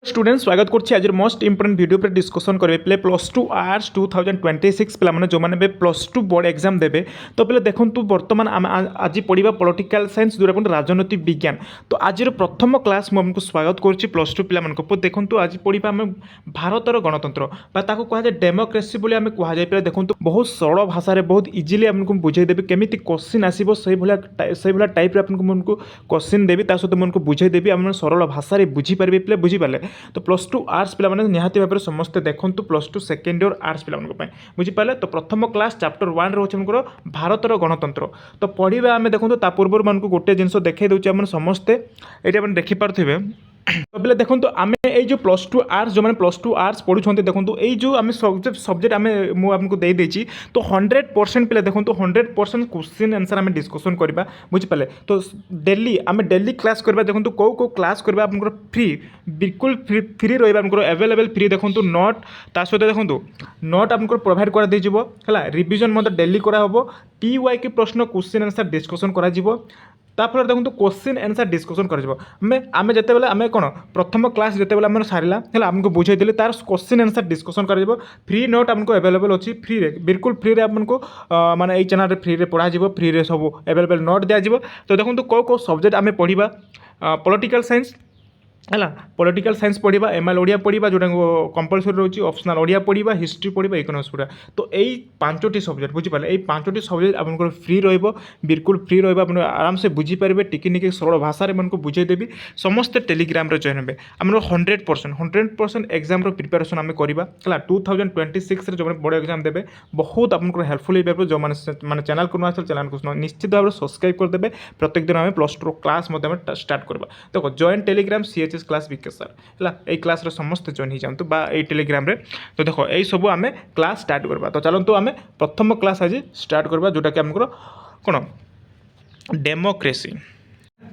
Student स्वागत करछि आज मोस्ट इंपोर्टेंट वीडियो पर डिस्कशन करेंगे प्ले प्लस टू आर्ट्स 2026 पे जो मैंने प्लस टू बोर्ड एग्जाम देवे तो पे देखूँ बर्तमान आम आज पढ़ा पॉलिटिकल साइंस जो राजनीति विज्ञान तो आज प्रथम क्लास मुझे स्वागत करुच्ची प्लस टू पे देखूँ आज पढ़ा आम भारतर गणतंत्र कहुए डेमोक्रेसी आम कहुए देखूँ बहुत सरल भाषा बहुत इजिली आमको बुझेदेवी केमी क्वेश्चन आसो से भाया टाइप आपको क्वेश्चन देवी सहित मुझे बुझेदेवी आम सरल भाषा बुझीपारे पे बुझीपारे तो प्लस टू आर्ट्स पिला माने निहाती भाव समस्ते देखूँ plus two second year arts पिला बुझीपारे तो प्रथम क्लास चैप्टर 1 रोचे आमको भारतर गणतंत्र तो पढ़ा आम देखो पूर्व मैं गोटे जिन देखा दूसरे आम समस्ते ये देखिपे तो पे देखो आम जो प्लस टू आर्ट्स जो मैंने प्लस टू आर्ट्स पढ़ुं देखो जो आम सब्जेक्ट आम मुझे देदेची तो 100% पे देखो 100% क्वेश्चन आंसर आम डिस्कसन करवा बुझीपारे तो डेली आम डेली क्लास करवा देखो कौ क्लास करवा आप फ्री बिल्कुल फ्री रहा अवेलेबल फ्री देखो नोट ता सहित देखो नोट आपको प्रोवाइड कर है रिविजन मतलब डेली कराब PY की प्रश्न क्वेश्चन आंसर डिस्कसन करा ताफल देखो क्वेश्चन आंसर डिस्कसन करें जिते आम कौन प्रथम क्लास जिते आम सारा है आमको बुझे तार क्वेश्चन आंसर डिस्कसन कर फ्री नोट आमको अवेलेबल अच्छी फ्री बिल्कुल फ्री आमको माने यही चैनल फ्री पढ़ा फ्री सब अवेलेबल नोट दिज्व तो देखो कौ सब्जेक्ट आम पढ़ा पॉलिटिकल साइंस है पॉलिटिकल साइंस पढ़ा ML ओडिया पढ़ा जोटा कंपलसरी रोचे ऑप्शनल ओडिया पढ़ा हिस्ट्री पढ़ा इकोनॉमिक्स पढ़ा तो यही 5टी सब्जेक्ट बुझीपारे यही 5टी सब्जेक्ट आपको फ्री बिल्कुल फ्री आराम से बुझीपारे टिकी सरल भाषा में बुझेदेवी समस्ते टेलीग्राम जॉइन हे आम 100% एग्जाम प्रिपेरेसन आम करवा है 2026 जो बड़ एग्जाम देवे बहुत आपको हेल्पफुल हो जो मैंने चैनल को नुआ चैनल को निश्चित भाव सब्सक्राइब करदे प्रत्येक दिन आम प्लस टू क्लास स्टार्ट करवा देखो join Telegram CHS class VK sir है यही क्लास समस्त जॉइन हो जातु टेलीग्राम रे तो देखो यही सब आम क्लास स्टार्ट करवा तो चलते आम प्रथम क्लास आज स्टार्ट करवा जोटा कि आमको कौन डेमोक्रेसी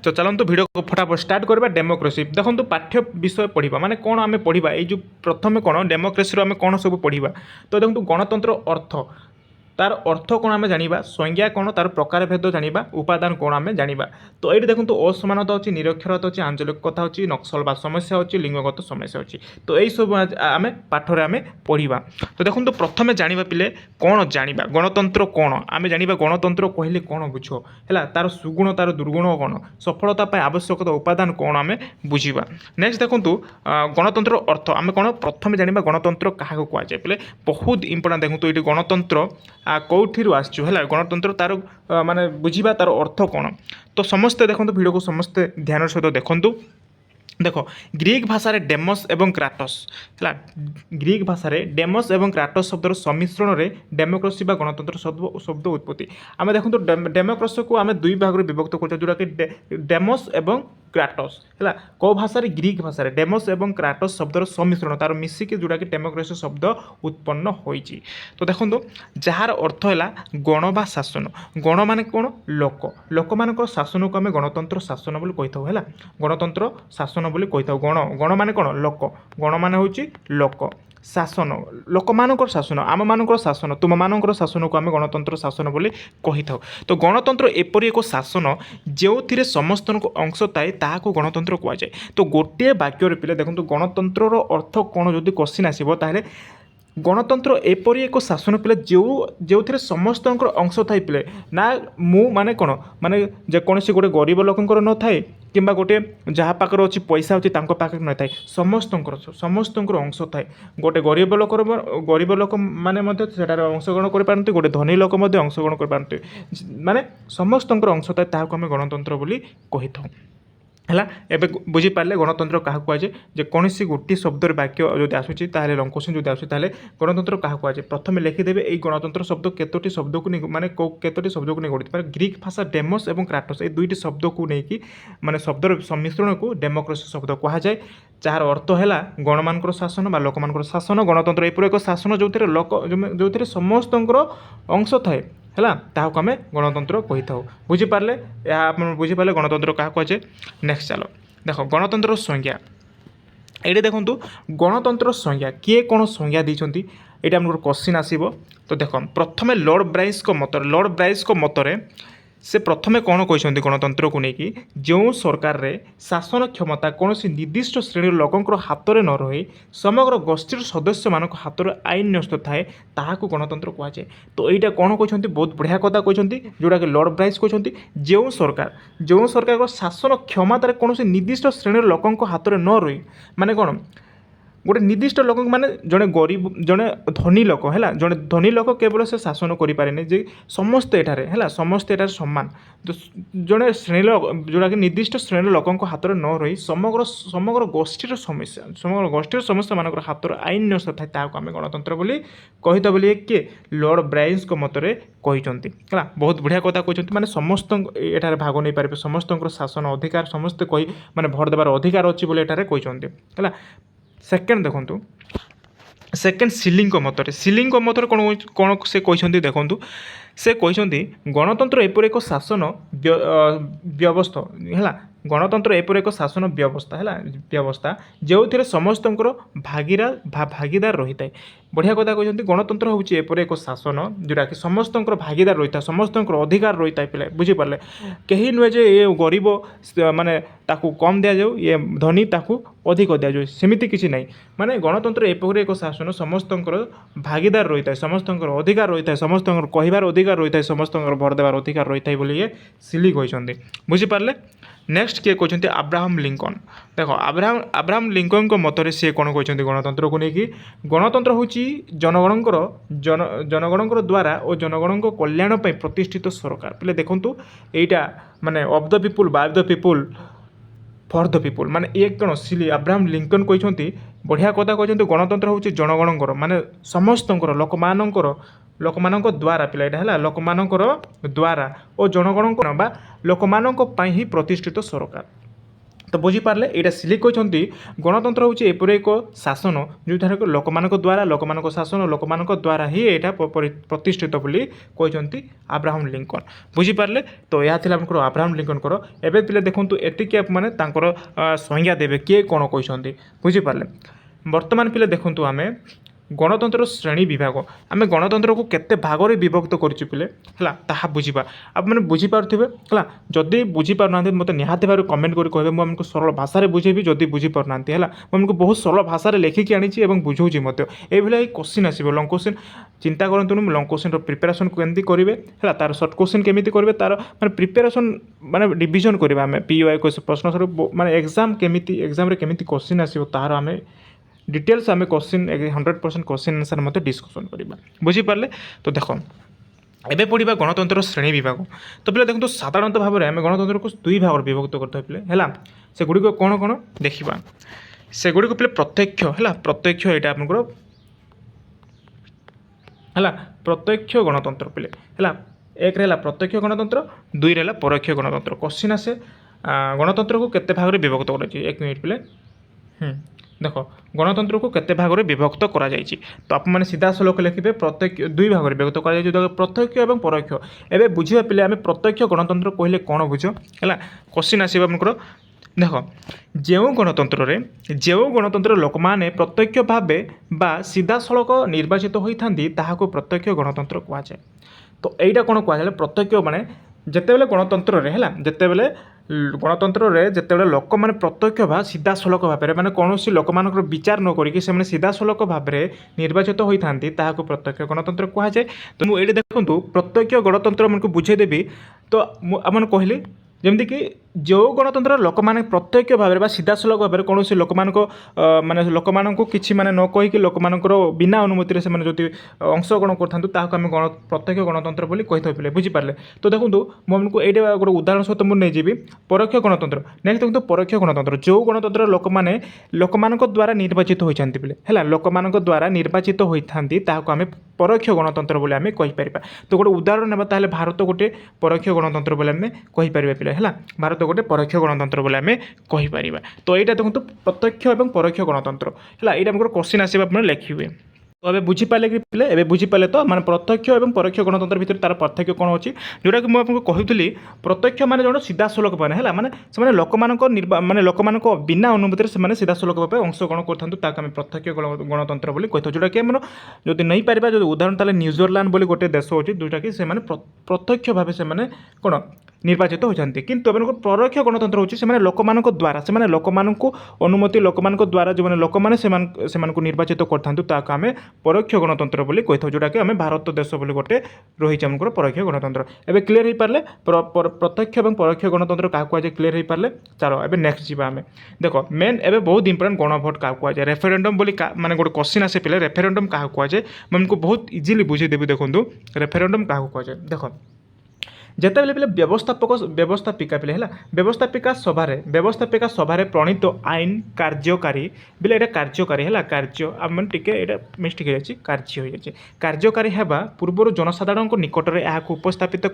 तो चलते वीडियो को फटाफट स्टार्ट करवा डेमोक्रेसी देखो पाठ्य विषय पढ़ा माने कौन आम पढ़ा ये प्रथम कौन डेमोक्रेसी आम कौन सब पढ़ा तो देखो गणतंत्र अर्थ तार अर्थ कौन आम जाना संज्ञा कौन तार प्रकार भेद जाना उपादान कौन आम जाना तो ये देखो असमानता अच्छी निरक्षरता अच्छी आंचलिकता अच्छी नक्सलवाद समस्या अच्छी लिंगगत समस्या अच्छी तो यही सब आम पाठर आम पढ़ा तो देखो प्रथम जाना पिले कौन जाना गणतंत्र कौन आम जाना गणतंत्र कहले कौन बुझ है तार सुगुण तार दुर्गुण कौन सफलता आवश्यकता उपादान कौन आम बुझा नेक्स्ट देखो गणतंत्र अर्थ आम कौन प्रथम जाना गणतंत्र क्या कहुए पे बहुत इंपोर्टाट देखो ये गणतंत्र कौटी आसचु है गणतंत्र तार माने बुझा तार अर्थ कौन तो समस्ते देखो वीडियो को समस्ते ध्यान सहित देखूँ देख ग्रीक भाषा डेमस एवं क्राटस है ग्रीक भाषा डेमस एवं क्राटस शब्दर सम्मिश्रण में डेमोक्रेसी गणतंत्र शब्द उत्पत्ति आम देखो डेमोक्रेसी को आम दुई भाग में विभक्त कर जोटा कि डेमस एवं क्राटस है कौ भाषा ग्रीक भाषा डेमस एवं क्राटस शब्दर सम्मिश्रण तार मिसिकी जोटा कि डेमोक्रेसी शब्द उत्पन्न होइछि तो देखो जार अर्थ है गण बा शासन गण मान कौन लोक लोक मान शासन को आम गणतंत्र शासन बोली कही था है गणतंत्र शासन बोली कही था गण गण मान कौन लोक गण मान हूँ लोक शासन लोक मानकर शासन आम मानकर शासन तुम मानकर शासन को आम गणतंत्र शासन बोली कही था तो गणतंत्र एपरी एक शासन जो समस्त अंश थाए ताको गणतंत्र कहुए तो गोटे वाक्य पे देखो गणतंत्र अर्थ कौन जो क्वेश्चन आसो ताहले गणतंत्र एपरी एक शासन पिले जो समस्त अंश थाई पिले ना मु माने कौन माने जेकोसी गोटे गरीब लोकंर न थाए किंबा गोटे जहाँ पाखर अच्छी पैसा अच्छी पाखे न थाए समस्त अंश थाए गोटे गरीब लोक मैंने अंशग्रहण कर गोटे धनी लोक अंशग्रहण कर माने समस्त अंश थाए ताको आम गणतंत्र बोली कही था है एवं बुझीपारे गणतंत्र क्या कहुए कौन गोटे शब्दर वाक्य जो आसूसी क्वेश्चन जो आसूँ गणतंत्र क्या कहुए प्रथम लिखिदेवे ये गणतंत्र शब्द केतोटी शब्द को माने केतोटी शब्द को नहीं गढ़ी ग्रीक भाषा डेमस और क्राटस ये दुईटी शब्द को लेकिन माने शब्दर सम्मिश्रण को डेमोक्रेसी शब्द कहुए जार अर्थ है गण मान शासन बा लोक मान शासन गणतंत्र एपरी एक शासन जो लोक जो समस्त अंश थाए है ताकू आम गणतंत्र कही था बुझीपारे आप बुझीपारे गणतंत्र क्या कहुए नेक्स्ट चलो देख गणतंत्र संज्ञा ये देखूँ गणतंत्र संज्ञा किए कौन संज्ञा देती ये आम क्वेश्चन आसो तो देख प्रथम लॉर्ड ब्राइस मत से प्रथमे कौन कहते गणतंत्र को लेकिन जो सरकार रे शासन क्षमता कौन निर्दिष्ट श्रेणी लोकंर हाथ में न रही समग्र गोष्ठी सदस्य मान हाथ में आईन न्यस्त थाए ताकू गणतंत्र कहुए। तो यहाँ कौन कहते बहुत बढ़िया कथा कहते जोटा कि लॉर्ड ब्राइस कहते जो सरकार शासन क्षमतार कौन निर्दिष्ट श्रेणी लोकों हाथ में न रही माने कौन गोटे निर्दिष्ट लोक माने जड़े गरीब जड़े धनी लोक है जड़े धनी लोक केवल से शासन करें जे समस्ते एठारे है समस्ते एठारे सम्मान तो जड़े श्रेणी जोटा कि निर्दिष्ट श्रेणी लोकों हाथ में न रही समग्र समग्र गोष्ठीर समस्या मान हाथ में आईन न्यस्त थाए ताकू आम गणतंत्र बोली कही बोली किए लॉर्ड ब्राइस मतरे कहते है बहुत बढ़िया कथा कहते माने समस्त एठारे भाग नहीं पारे समस्त शासन अधिकार समस्ते कही माने भोट देवार अधिकार अच्छी बोली एठारे कहते है। सेकेंड देखो सेकेंड सिलिंग मतरे कौन कौन से कहते देखु से कहते गणतंत्र एपर एक शासन व्यवस्था है गणतंत्र एपर एक शासन व्यवस्था है व्यवस्था जो थे समस्त भागीदार रही है। बढ़िया कथा कहते गणतंत्र हूँ एपर एक शासन जोटा कि समस्त भागीदार रही है समस्त अधिकार रही है पे बुझीपारे कहीं नुहे जे ये गरीब माने ताकू कम दि जाऊ ये धनी ताकू अधिक दि जाए सेमती किसी ना माने गणतंत्र एपर एक शासन समस्त भागीदार रही है समस्त अधिकार रही है समस्त कहबार अधिकार रही है समस्त भोट देवार अधिकार रही है बोली ये सिली कहते बुझीपारे। नेक्स्ट किए कहते अब्राहम लिंकन देख अब्राहम लिंकन मतरे सी कौन कहते गणतंत्र को लेकिन गणतंत्र हूँ जनगणर द्वारा और जनगण कल्याण प्रतिष्ठित सरकार पे देखूँ यहाँ माने of the people by the people for the people माने एक कौन सिली अब्राहम लिंकन कहते बढ़िया कथा कहते गणतंत्र हूँ जनगणर माने समस्त लोक द्वारा पिला यहाँ है लोक द्वारा और जनगण बा लोक ही प्रतिष्ठित सरकार। तो बुझीपारे यहाँ सिली कहते गणतंत्र हूँ एपर एक शासन जो थे लोक द्वारा लोक शासन लोक द्वारा ही यहाँ प्रतिष्ठित बोली कहते अब्राहम लिंकन बुझीपारे। तो यह थी अब्राहम लिंकन एवं पे देखूँ एतिक मैंने संज्ञा देवे किए कौन कहते बुझीपारे। बर्तमान पे देखूँ आम गणतंत्र श्रेणी विभाग आम गणतंत्र को केते भाग में विभक्त करूँ पिले है बुझा आप मैंने बुझीपारे है जदि बुझीपार ना मत निहाती भाव कमेंट कर कहे मुझे सरल भाषा बुझेबी जदि बुझीपार ना है मुझे बहुत सरल भाषा लिखिकी आनी बुझाऊँगी मत ये क्वेश्चन आसो लंग क्वेश्चन चिंता करूँ लंग क्वेश्चन प्रिपेरेसन केमती करेंगे है तार सर्ट क्वेश्चन केमी करेंगे तार माने प्रिपेरेसन माने डिविजन करवा आम पीओआई प्रश्न सर माने एग्जाम केमी क्वेश्चन आसो तार आम डिटेल्स आम क्वेश्चन 100% क्वेश्चन आंसर मत डिस्कसन करवा बुझीपारे। तो देख एबे पढ़ा गणतंत्र श्रेणी विभाग तो पे देखो साधारणतः भाव में आम गणतंत्र को दुई भाग विभक्त करते पे है से गुड़िक कौन कौन देखा से गुड़िक पे प्रत्यक्ष है प्रत्यक्ष यहाँ आपंकर है प्रत्यक्ष गणतंत्र पे है एक रहा प्रत्यक्ष गणतंत्र दुई रहा परोक्ष गणतंत्र क्वेश्चन आसे गणतंत्र को केते भाग में विभक्त कर एक मिनिट पे देख गणतंत्र को केते भाग में विभक्त करा जायछि तो आप मैंने सीधा सलख लिखे प्रत्यक्ष दुई भाग में विभक्त करा प्रत्यक्ष और परोक्ष एवं बुझा पे आम प्रत्यक्ष गणतंत्र कहले कौन बुझ है क्वेश्चन आसो देख जो गणतंत्र लोक मैंने प्रत्यक्ष भाव बा सीधा सड़क निर्वाचित होती ताहाको प्रत्यक्ष गणतंत्र कहुए। तो यहाँ कौन कहुए प्रत्यक्ष माने जितेबाला गणतंत्र है जितेबाला गणतंत्र जितेबाला लोक मैंने प्रत्यक्ष भाव सीधा सड़क भाव में मैंने कौन लोक मान विचार न करके सीधा सड़क भाव में निर्वाचित होती ताहाको प्रत्यक्ष गणतंत्र कहुए। तो मुझे देखूँ प्रत्यक्ष गणतंत्र मैं बुझेदेवी तो आपने कहली जमती कि जो गणतंत्र लोक मैंने प्रत्यक्ष भाव में सीधा सड़क भाव में कौन लोक माने लोक किसी माने न कहीकि लोक बिना अनुमति से जो अंशग्रहण करें प्रत्यक्ष गणतंत्र बोली कही पे बुझीपारे। तो देखो मुझे ये गोटे उदाहरण सहित मुझे नहीं परोक्ष गणतंत्र नेक्स्ट देखो परोक्ष गणतंत्र जो गणतंत्र लोक मैंने लोक द्वारा निर्वाचित होती पे है लोक द्वारा निर्वाचित होती आम परोक्ष गणतंत्र बोली आम कहीपर। तो गोटे उदाहरण ना भारत गोटे परोक्ष गणतंत्र बोली आम कहीपर पे है भारत गोटे परोक्ष गणतंत्र बोली आम कहीपर। तो यहाँ देखो प्रत्यक्ष और परोक्ष गणतंत्र है यहाँ क्वेश्चन आसो आप लिखे तो एबे बुझीपारे कि पिले एबे बुझीपारे तो माने प्रत्यक्ष और परोक्ष गणतंत्र भितर तार पार्थक्य कौन अच्छी जोटा कि मुझे कहूली प्रत्यक्ष माने जन सीधासलख मैंने है माने से लोक माने लोक बिना अनुमति से सीधासलख भाव अंशग्रहण करता आम प्रत्यक्ष गणतंत्र बोली कही जोटा कि आम जो नहीं पारा जो उदाहरण ताले न्यूजीलैंड बोली गोटे देश अच्छी जोटा कि प्रत्यक्ष भाव से कौन निर्वाचित होती किंतु परोक्ष गणतंत्र होने लोक द्वारा से लोक अनुमति लोक द्वारा जो लोक मैंने निर्वाचित करता आम परोक्ष गणतंत्र बोली कही था जोटा कि आम भारत देश बोली गोटे रही आमको परोक्ष गणतंत्र एवं क्लीयर हो पारे प्रत्यक्ष और परोक्ष गणतंत्र क्या कहुए क्लीयर हो पारे चलो एवं नेक्स्ट जी आम देख मेन एवं बहुत इंपोर्टेंट गणभोट क्या कहुए रेफरेंडम बोली माने गोटे क्वेश्चन आसे पे रेफरेंडम क्या कहुए मुझे बहुत इजिली बुझेदेवी देखो रेफरेंडम क्या कहुए देख जिते बेले व्यवस्थापिका पे है व्यवस्थापिका सभार प्रणीत आईन कार्यकारी बेले ये कार्यकारी है कार्य आम टे मिस्टेक हो कार्यकारी हेबा पूर्व जनसाधारण निकट में यहाँ उपस्थापित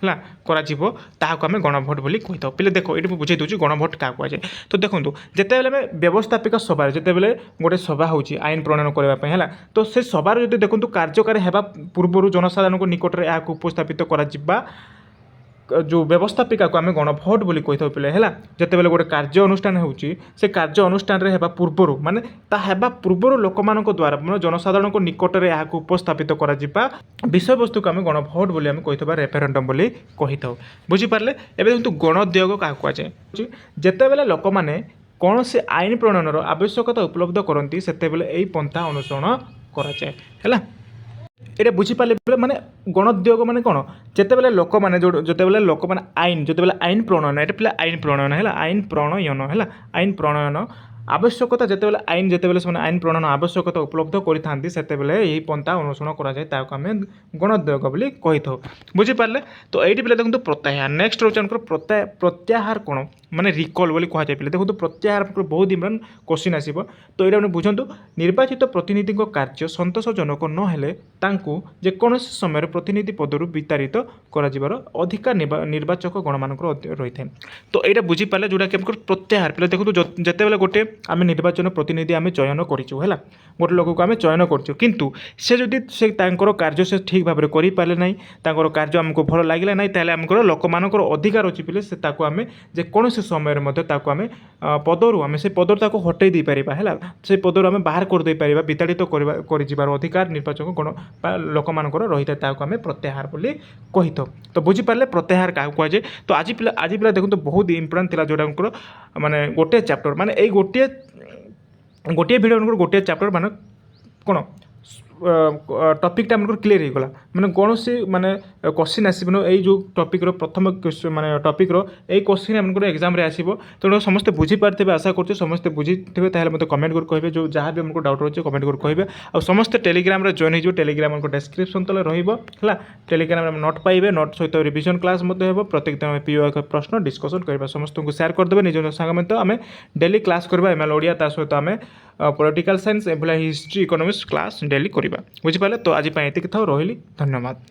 आम गणभोट बोली कही था पे देख ये बुझे दूसरी गणभोट क्या कहुए तो देखो जिते बेले व्यवस्थापिका सभा जिते बेले गोटे सभा हो आईन प्रणयन करने है तो से सभार जो देखो कार्यकारी हेबा पूर्व जनसाधारण निकट में यहाँ उपस्थापित जो व्यवस्थापिका को आम गणभोट बोली कही था पे है जिते बेले गोटे कार्य अनुष्ठान होची से कार्य अनुष्ठान रे हेबा पूर्वर माने ता हेबा पूर्वर लोक मानक द्वारा मतलब जनसाधारण को निकट में यहाँ उपस्थापित विषय वस्तु को आम गणभोट बोली आम कही रेफरेंडम बोली कही था बुझीपारे एवं देखो गणोद्योग क्या कहुए जिते बेले लोक मैंने कौन से आईन प्रणयनर आवश्यकता उपलब्ध करती से यही पंथा अनुसरण कराए है ये बुझीपारे माने गणोद्योग माने कौन जिते बेले लोक मैंने जो जिते बेले लोक मैंने आईन जिते बेले आईन प्रणयन ये पे आईन प्रणयन है आईन प्रणयन है आईन प्रणयन आवश्यकता जिते बेले आईन जिते बेले से आईन प्रणयन आवश्यकता उपलब्ध करते से यही पंथा अनुसरण कराए गणोद्योग बोली कही था बुझीपारे तो ये पे देखो प्रत्याहार नेक्स्ट रोचे प्रत्याहार कौन माने रिकल बोली कहुए पे देखो प्रत्याहार बहुत इंपोर्टेंट क्वेश्चन आसो तो ये बुझंतु निर्वाचित प्रतिनिधि कार्य संतोषजनक नहेले जेकोसी समय प्रतिनिधि पदर विताड़ित कर अधिकार निर्वाचक गणमान रही है तो यहाँ बुझीपारे जोटा कि प्रत्याहार पे देखो जिते बेले गोटे आम निर्वाचन प्रतिनिधि आम चयन करूँ है गोटे लोक को आम चयन करूँ किंतु से जदि से कार्य से ठीक भाव में करें ना कार्य आमको भल लगे ना तेल आम लोक मान अधिकार अच्छी पे से आम जेकोसी समय आम पदर आम से पदर हटई दे पार है से पदर आम बाहर करदे पार विताड़ित कर अधिकार निर्वाचक गण लोक मान रही है आम प्रत्याहार बोली कही था तो बुझीपारे प्रत्याहार क्या कहुए तो आज पिला देखो बहुत इंपोर्टेंट था जोटा माने गोटे चैप्टर माने यही गोटे भिडियो गोटे चैप्टर माने कौन टॉपिक टा क्लीयर हो गला माने कौन से माने क्वेश्चन आसो यही जो टॉपिक प्रथम माने टॉपिक यही क्वेश्चन आम एग्जाम आसो तेणु समस्ते बुझी पारे आशा कर समस्ते बुझी थे मतलब कमेंट कर कहे जो जहाँ भी आमको डाउट रही है कमेंट कर कहे और समस्ते टेलीग्राम जॉइन हो टेलीग्राम आमको डिस्क्रिप्शन तले रहा टेलीग्राम नोट पाइबे नोट सहित रिविजन क्लास प्रत्येक दिन पीओ प्रश्न डिस्कसन करवा समस्त को शेयर करदे निज सांग आम डेली क्लास करवा एमएल ओडिया ता सहित आम पॉलिटिकल साइंस एभला हिस्ट्री इकोनॉमिक्स क्लास डेली करवा बुझीपारे तो आज ये था रही धन्यवाद।